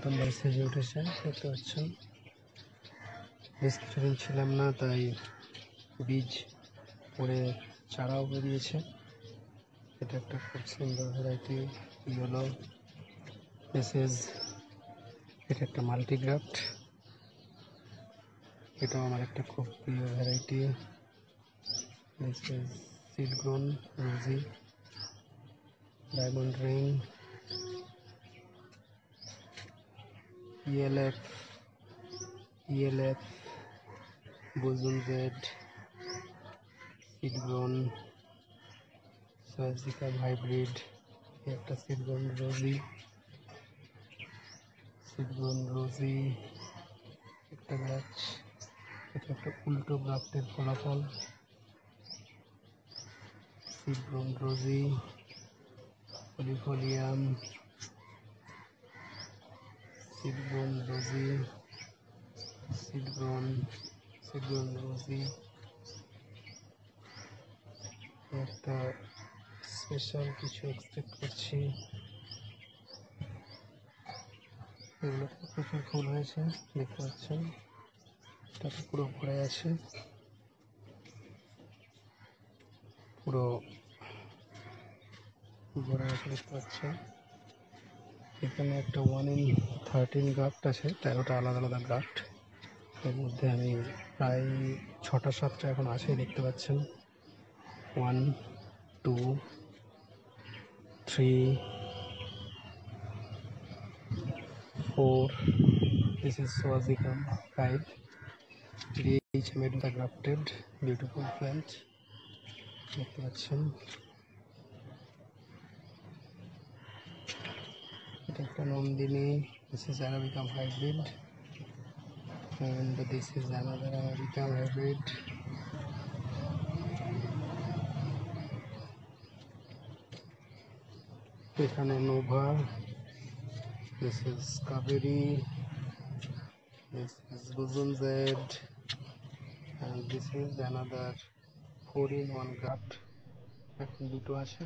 নতুন বাড়ি সেজে উঠেছে, দেখতে পাচ্ছেন। বেশ কিছুদিন ছিলাম না, তাই বীজ পরে চারাও বেরিয়েছে। এটা একটা খুব সুন্দর ভ্যারাইটি ইয়েলো মেসেজ। এটা একটা মাল্টিগ্রাফট, এটাও আমার একটা খুব প্রিয় variety. This is seed grown rosy, diamond ring, ELF, Boson Z, সিড গ্রোন সোয়াজিকাম হাইব্রিড, একটা সিড গ্রোন রোজি, একটা গাছ। এটা একটা উল্টো গ্রাফটের ফলাফল। সিড গ্রোন রোজি, ফলিফোলিয়াম, seed grown rosy, seed grown rosy. একটা স্পেশাল কিছু এক্সপেক্ট করছি। এগুলো প্রচুর ফুল হয়েছে, দেখতে পাচ্ছেন। এটা পুরো ভরে আছে, পুরো ভরে আছে, দেখতে পাচ্ছেন। এখানে একটা 1 in 13 গ্রাফট আছে, 13টা আলাদা আলাদা গ্রাফট। এর মধ্যে আমি প্রায় 6টা-7টা এখন আছে, দেখতে পাচ্ছেন। 1, 2, 3, 4. This is Swazicum 5. Each made the grafted beautiful plant, দেখতে পাচ্ছেন। এটা একটা Nandini, this is Arabicum hybrid, and this is another Arabicum hybrid. এখানে Nova, this is Kaveri, this is Boson Z, and this is another 4-in-1 graft. এখন দুটো আছে।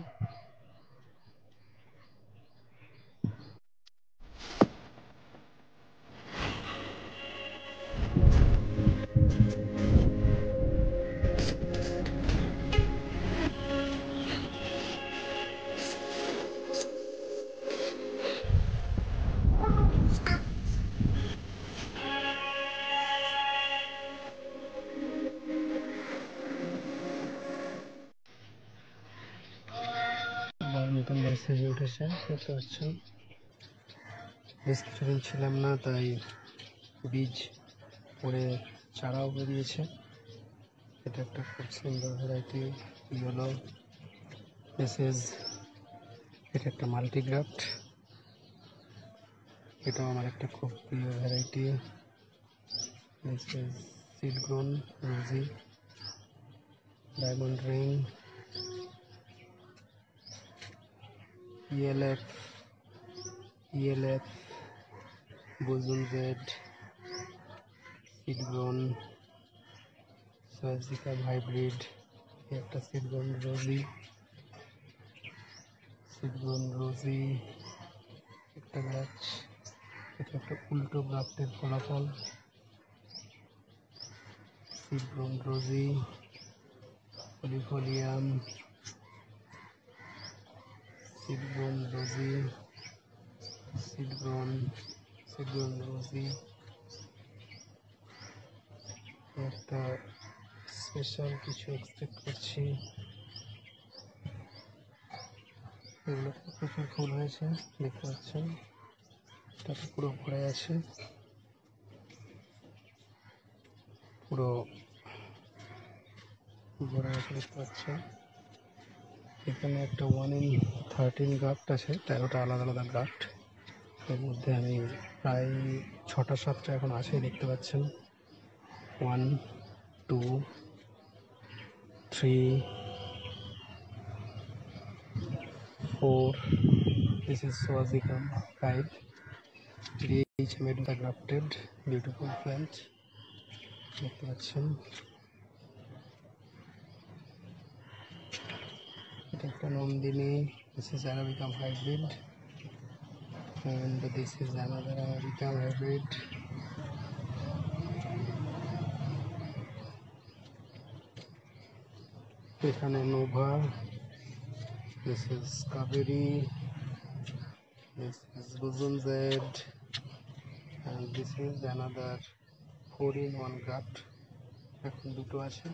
নতুন বাড়ি সেজে উঠেছে, দেখতে পাচ্ছেন। বেশ কিছুদিন ছিলাম না, তাই বীজ পরে চারাও বেরিয়েছে। এটা একটা খুব সুন্দর ভ্যারাইটি ইয়েলো মেসেজ। এটা একটা মাল্টিগ্রাফট, এটাও আমার একটা খুব প্রিয় variety. This is seed grown rosy, diamond ring, ELF, Boson Z, সিড গ্রোন সোয়াজিকাম হাইব্রিড, একটা সিড গ্রোন রোজি, একটা গাছ। এটা একটা উল্টো গ্রাফটের ফলাফল। সিড গ্রোন রোজি, ফলিফোলিয়াম, সিড গ্রোন রোজি। একটা স্পেশাল কিছু এক্সপেক্ট করছি। এগুলো প্রচুর ফুল হয়েছে, দেখতে পাচ্ছেন। এটা পুরো ভরে আছে, পুরো ভরে আছে, দেখতে পাচ্ছেন। এখানে একটা 1 in 13 গ্রাফট আছে, 13টা আলাদা আলাদা গ্রাফট। এর মধ্যে আমি প্রায় 6টা-7টা এখন আছে, দেখতে পাচ্ছেন। 1, 2, 3, 4. This is Swazicum 5. Each made the grafted beautiful plant, দেখতে পাচ্ছেন। এটা একটা Nandini, this is Arabicum hybrid, and this is another American hybrid. এখানে Nova, this is Kaveri, this is Guzum Z, and this is another 4-in-1 graft. এখন দুটো আছে।